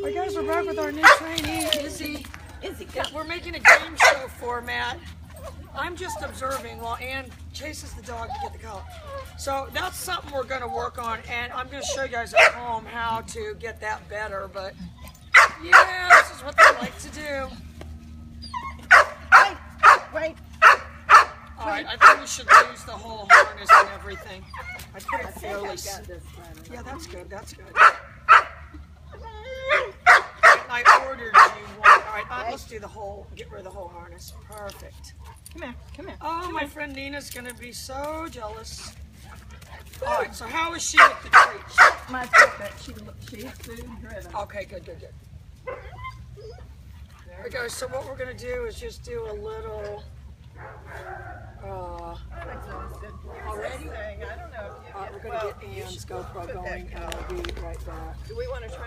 Alright guys, we're back with our new trainee, Izzy. We're making a game show format. I'm just observing while Ann chases the dog to get the collar. So that's something we're going to work on, and I'm going to show you guys at home how to get that better. But yeah, this is what they like to do. Wait. Alright, I think we should lose the whole harness and everything. I put it fairly. Yeah, that's good. That's good. I ordered you one. Alright, let's do the whole, get rid of the whole harness. Perfect. Come here. Oh, my friend Nina's going to be so jealous. Alright, so how is she with the treats? My favorite. She's food driven. Okay, good. Alright guys, so what we're going to do is just do a little, already? I don't know if you we're going to get Ann's GoPro going and I'll be right back. Do we want to try and